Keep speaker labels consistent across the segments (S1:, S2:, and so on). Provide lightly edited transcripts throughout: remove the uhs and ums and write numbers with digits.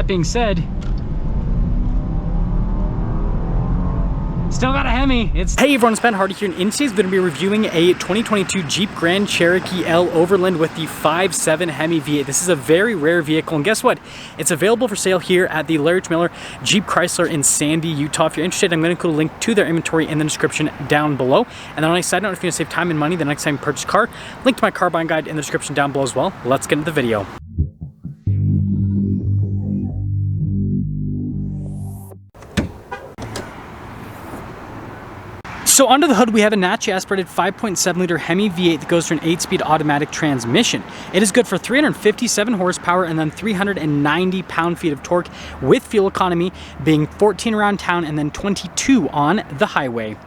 S1: being said, still got a Hemi. Hey everyone, it's Ben Hardy here, and in today's going to be reviewing a 2022 Jeep Grand Cherokee L Overland with the 5.7 Hemi V8. This is a very rare vehicle, and guess what? It's available for sale here at the Larry Miller Jeep Chrysler in Sandy, Utah. If you're interested, I'm going to include a link to their inventory in the description down below. And then on a side note, if you want to save time and money the next time you purchase a car, link to my car buying guide in the description down below as well. Let's get into the video. So under the hood, we have a naturally aspirated 5.7 liter Hemi V8 that goes through an 8-speed automatic transmission. It is good for 357 horsepower and then 390 pound-feet of torque, with fuel economy being 14 around town and then 22 on the highway.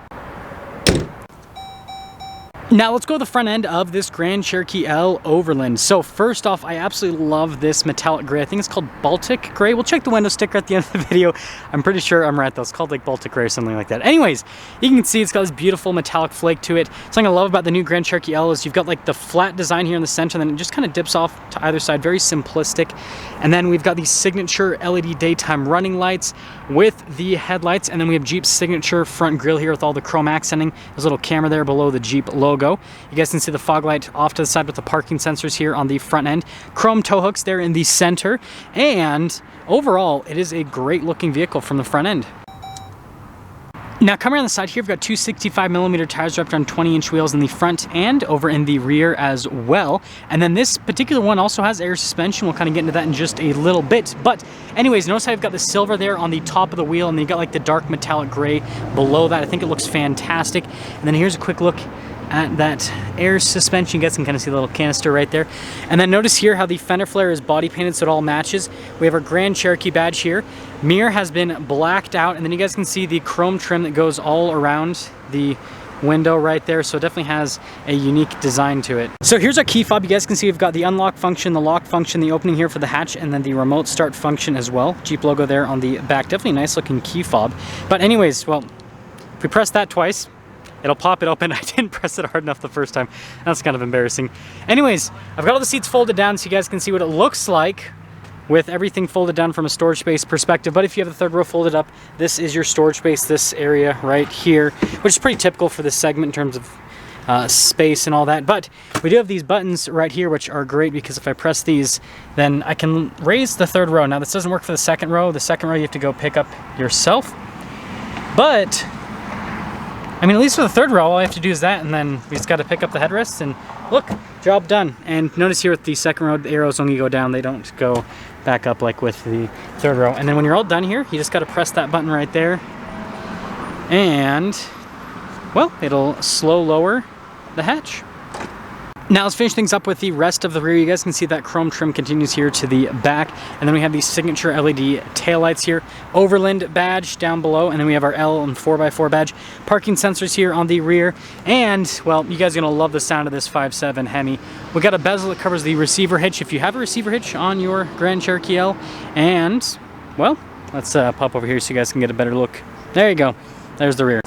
S1: Now let's go to the front end of this Grand Cherokee L Overland. So first off, I absolutely love this metallic gray. I think it's called Baltic Gray. We'll check the window sticker at the end of the video. I'm pretty sure I'm right though. It's called like Baltic Gray or something like that. Anyways, you can see it's got this beautiful metallic flake to it. Something I love about the new Grand Cherokee L is you've got like the flat design here in the center, and then it just kind of dips off to either side. Very simplistic. And then we've got these signature LED daytime running lights with the headlights. And then we have Jeep's signature front grille here with all the chrome accenting. There's a little camera there below the Jeep logo. You guys can see the fog light off to the side with the parking sensors here on the front end. Chrome tow hooks there in the center. And overall, it is a great looking vehicle from the front end. Now coming around the side here, we've got two 65mm tires wrapped on 20-inch wheels in the front and over in the rear as well. And then this particular one also has air suspension. We'll kind of get into that in just a little bit. But anyways, notice how I've got the silver there on the top of the wheel, and then you got like the dark metallic gray below that. I think it looks fantastic. And then here's a quick look at that air suspension. You guys can kind of see the little canister right there. And then notice here how the fender flare is body painted so it all matches. We have our Grand Cherokee badge here. Mirror has been blacked out, and then you guys can see the chrome trim that goes all around the window right there, so it definitely has a unique design to it. So here's our key fob. You guys can see we've got the unlock function, the lock function, the opening here for the hatch, and then the remote start function as well. Jeep logo there on the back. Definitely a nice looking key fob. But anyways, well, if we press that twice, it'll pop it open. I didn't press it hard enough the first time. That's kind of embarrassing. Anyways, I've got all the seats folded down so you guys can see what it looks like with everything folded down from a storage space perspective. But if you have the third row folded up, this is your storage space, this area right here, which is pretty typical for this segment in terms of space and all that. But we do have these buttons right here, which are great because if I press these, then I can raise the third row. Now this doesn't work for the second row. The second row you have to go pick up yourself. But I mean, at least for the third row, all I have to do is that, and then we just got to pick up the headrests, and look, job done. And notice here with the second row, the arrows only go down, they don't go back up like with the third row. And then when you're all done here, you just got to press that button right there, and, well, it'll slow lower the hatch. Now let's finish things up with the rest of the rear. You guys can see that chrome trim continues here to the back. And then we have these signature LED taillights here. Overland badge down below. And then we have our L and 4x4 badge. Parking sensors here on the rear. And, well, you guys are going to love the sound of this 5.7 Hemi. We got a bezel that covers the receiver hitch if you have a receiver hitch on your Grand Cherokee L. And, well, let's pop over here so you guys can get a better look. There you go. There's the rear.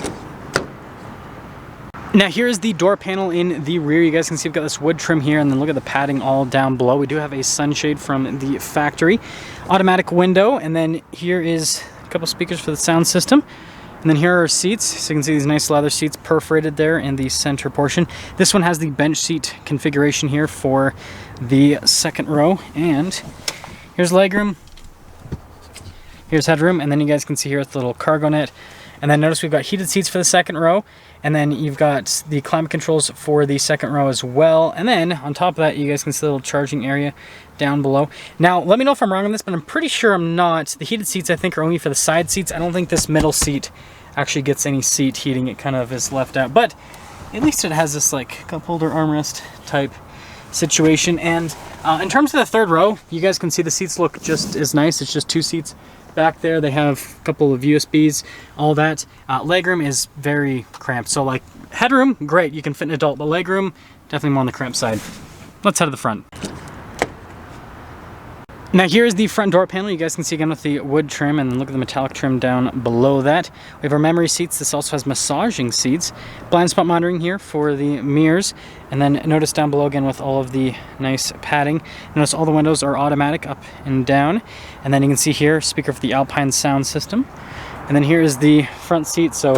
S1: Now here's the door panel in the rear. You guys can see we've got this wood trim here, and then look at the padding all down below. We do have a sunshade from the factory. Automatic window, and then here is a couple speakers for the sound system. And then here are our seats. So you can see these nice leather seats perforated there in the center portion. This one has the bench seat configuration here for the second row. And here's legroom. Here's headroom, and then you guys can see here with the little cargo net. And then notice we've got heated seats for the second row, and then you've got the climate controls for the second row as well. And then on top of that, you guys can see the little charging area down below. Now, let me know if I'm wrong on this, but I'm pretty sure I'm not. The heated seats, I think, are only for the side seats. I don't think this middle seat actually gets any seat heating. It kind of is left out, but at least it has this like cup holder armrest type situation. And in terms of the third row, you guys can see the seats look just as nice. It's just two seats back there. They have a couple of USBs, all that. Legroom is very cramped. So like headroom, great, you can fit an adult, but legroom, definitely more on the cramped side. Let's head to the front. Now here is the front door panel. You guys can see again with the wood trim, and then look at the metallic trim down below that. We have our memory seats. This also has massaging seats. Blind spot monitoring here for the mirrors. And then notice down below again with all of the nice padding. Notice all the windows are automatic up and down. And then you can see here, speaker for the Alpine sound system. And then here is the front seat. So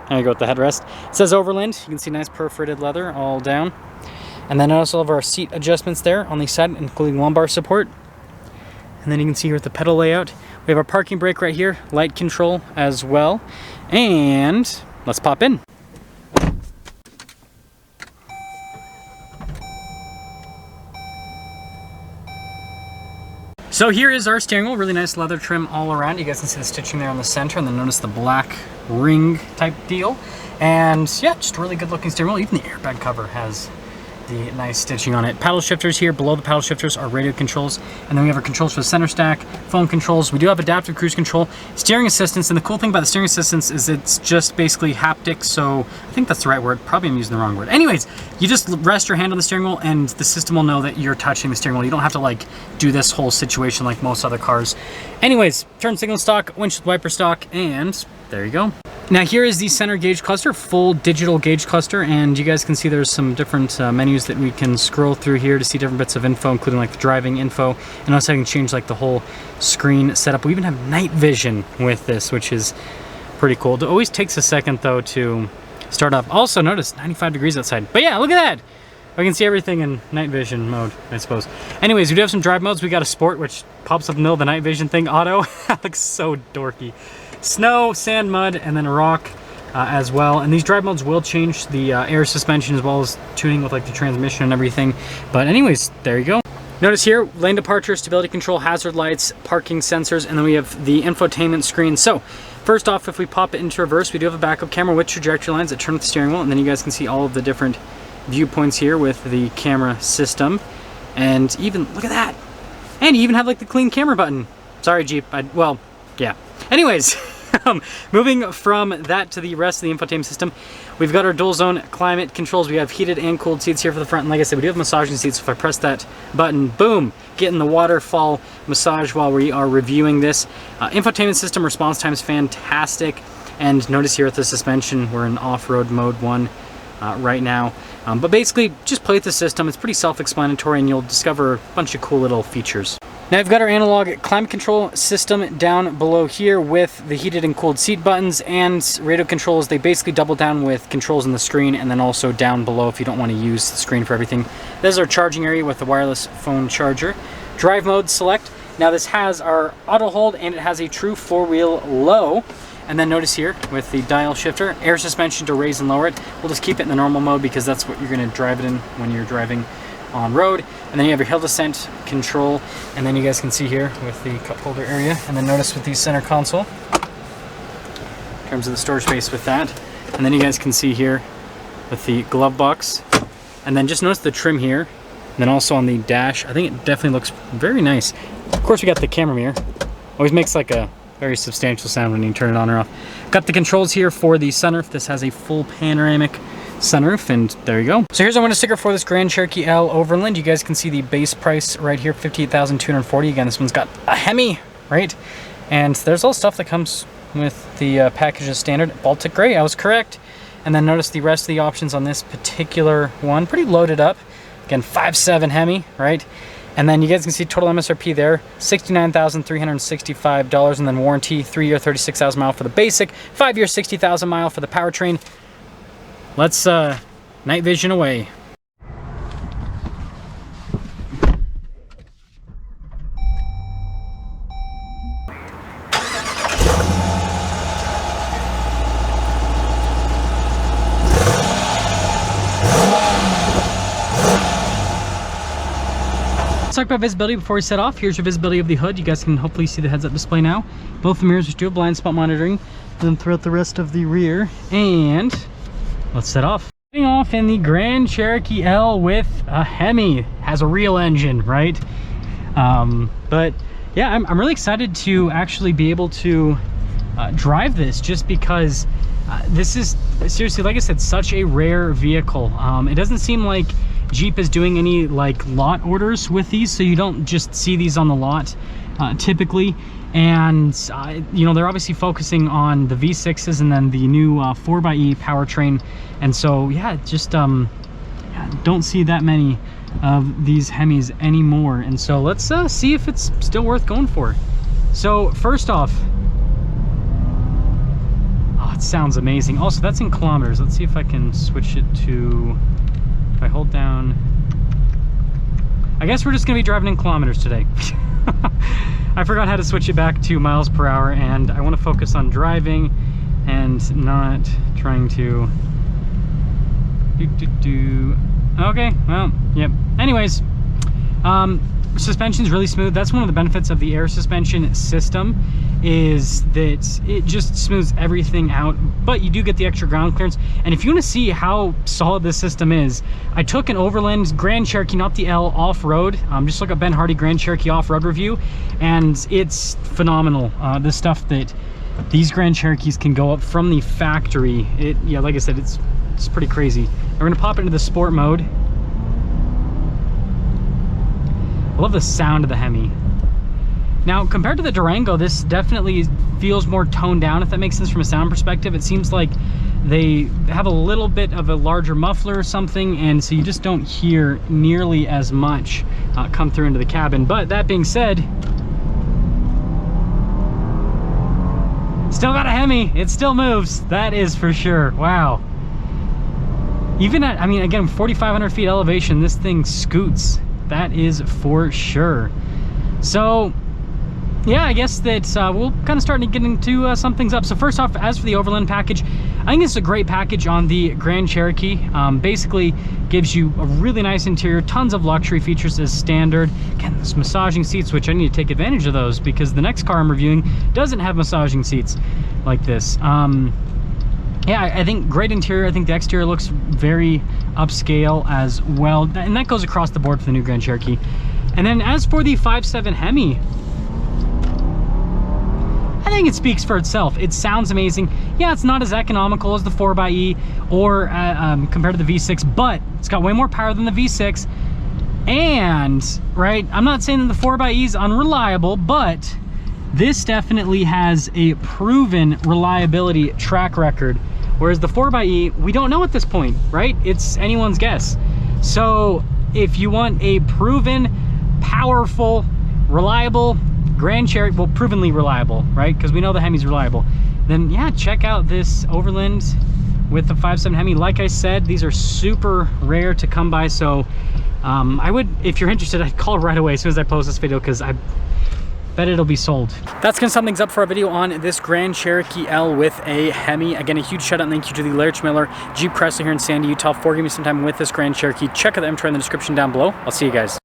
S1: there you go with the headrest. It says Overland. You can see nice perforated leather all down. And then notice all of our seat adjustments there on the side, including lumbar support. And then you can see here with the pedal layout, we have our parking brake right here, light control as well. And let's pop in. So here is our steering wheel, really nice leather trim all around. You guys can see the stitching there on the center, and then notice the black ring type deal. And yeah, just a really good looking steering wheel. Even the airbag cover has the nice stitching on it. Paddle shifters here. Below the paddle shifters are radio controls, and then we have our controls for the center stack, phone controls. We do have adaptive cruise control, steering assistance, and the cool thing about the steering assistance is it's just basically haptic, so I think that's the right word. Probably I'm using the wrong word. Anyways, you just rest your hand on the steering wheel and the system will know that you're touching the steering wheel. You don't have to like do this whole situation like most other cars. Anyways, turn signal stock, windshield wiper stock, and there you go. Now here is the center gauge cluster, full digital gauge cluster, and you guys can see there's some different menus that we can scroll through here to see different bits of info, including like the driving info, and also I can change like the whole screen setup. We even have night vision with this, which is pretty cool. It always takes a second though to start up. Also notice 95 degrees outside, but yeah, look at that. I can see everything in night vision mode, I suppose. Anyways, we do have some drive modes. We got a sport, which pops up in the middle of the night vision thing, auto. That looks so dorky. Snow, sand, mud, and then a rock as well. And these drive modes will change the air suspension as well as tuning with like the transmission and everything. But anyways, there you go. Notice here, lane departure, stability control, hazard lights, parking sensors, and then we have the infotainment screen. So first off, if we pop it into reverse, we do have a backup camera with trajectory lines that turn with the steering wheel, and then you guys can see all of the different viewpoints here with the camera system. And even, look at that. And you even have like the clean camera button. Sorry, Jeep, well, yeah. Anyways, moving from that to the rest of the infotainment system, we've got our dual zone climate controls. We have heated and cooled seats here for the front. And like I said, we do have massaging seats. So if I press that button, boom, getting the waterfall massage while we are reviewing this. Infotainment system response time is fantastic. And notice here with the suspension, we're in off-road mode 1 right now. But basically, just play with the system. It's pretty self-explanatory, and you'll discover a bunch of cool little features. Now we've got our analog climate control system down below here with the heated and cooled seat buttons and radio controls. They basically double down with controls on the screen, and then also down below if you don't want to use the screen for everything. This is our charging area with the wireless phone charger. Drive mode select. Now this has our auto hold, and it has a true 4-wheel low. And then notice here with the dial shifter, air suspension to raise and lower it. We'll just keep it in the normal mode because that's what you're going to drive it in when you're driving on road. And then you have your hill descent control, and then you guys can see here with the cup holder area. And then notice with the center console in terms of the storage space with that. And then you guys can see here with the glove box. And then just notice the trim here. And then also on the dash, I think it definitely looks very nice. Of course, we got the camera mirror. Always makes like a very substantial sound when you turn it on or off. Got the controls here for the sunroof. This has a full panoramic sunroof, and there you go. So here's our window sticker for this Grand Cherokee L Overland. You guys can see the base price right here, $58,240. Again, this one's got a Hemi, right? And there's all stuff that comes with the package as standard. Baltic gray, I was correct. And then notice the rest of the options on this particular one. Pretty loaded up. Again, 5.7 Hemi, right? And then you guys can see total MSRP there, $69,365, and then warranty, 3-year, 36,000 mile for the basic, 5-year, 60,000 mile for the powertrain. Let's night vision away. Let's talk about visibility before we set off. Here's your visibility of the hood. You guys can hopefully see the heads-up display now. Both the mirrors, which do have blind spot monitoring, and then throughout the rest of the rear. And let's set off. Getting off in the Grand Cherokee L with a Hemi. Has a real engine, right? But yeah, I'm really excited to actually be able to drive this, just because this is seriously, like I said, such a rare vehicle. It doesn't seem like Jeep is doing any like lot orders with these, so you don't just see these on the lot typically. And you know, they're obviously focusing on the V6s and then the new 4xe powertrain. And so yeah, just yeah, don't see that many of these Hemis anymore. And so let's see if it's still worth going for. So first off, oh, it sounds amazing. Also, that's in kilometers. Let's see if I can switch it to, if I hold down, I guess we're just gonna be driving in kilometers today. I forgot how to switch it back to miles per hour, and I want to focus on driving and not trying to okay, well, yep. Anyways, suspension's really smooth. That's one of the benefits of the air suspension system, is that it just smooths everything out, but you do get the extra ground clearance. And if you want to see how solid this system is, I took an Overland Grand Cherokee, not the L, off-road. Just look up Ben Hardy Grand Cherokee off-road review, and it's phenomenal. The stuff that these Grand Cherokees can go up from the factory, yeah, like I said, it's pretty crazy. We're gonna pop into the sport mode. I love the sound of the Hemi. Now, compared to the Durango, this definitely feels more toned down, if that makes sense from a sound perspective. It seems like they have a little bit of a larger muffler or something, and so you just don't hear nearly as much come through into the cabin. But that being said, still got a Hemi. It still moves, that is for sure. Wow. Even at, I mean, again, 4,500 feet elevation, this thing scoots. That is for sure. So yeah, I guess that we'll kind of start to get into some things up. So first off, as for the Overland package, I think this is a great package on the Grand Cherokee. Basically gives you a really nice interior, tons of luxury features as standard. Again, this massaging seats, which I need to take advantage of those because the next car I'm reviewing doesn't have massaging seats like this. Yeah, I think great interior. I think the exterior looks very upscale as well, and that goes across the board for the new Grand Cherokee. And then as for the 5.7 Hemi, I think it speaks for itself. It sounds amazing. Yeah, it's not as economical as the 4xe or compared to the V6, but it's got way more power than the V6. And, right, I'm not saying that the 4xe is unreliable, but this definitely has a proven reliability track record. Whereas the 4xe, we don't know at this point, right? It's anyone's guess. So if you want a proven, powerful, reliable Grand Cherokee, well, provenly reliable, right? Because we know the Hemi's reliable. Then yeah, check out this Overland with the 5.7 Hemi. Like I said, these are super rare to come by. So I would, if you're interested, I'd call right away as soon as I post this video, because I bet it'll be sold. That's gonna sum things up for our video on this Grand Cherokee L with a Hemi. Again, a huge shout out and thank you to the Larry Miller Jeep Chrysler here in Sandy, Utah for giving me some time with this Grand Cherokee. Check out the M-Tron in the description down below. I'll see you guys.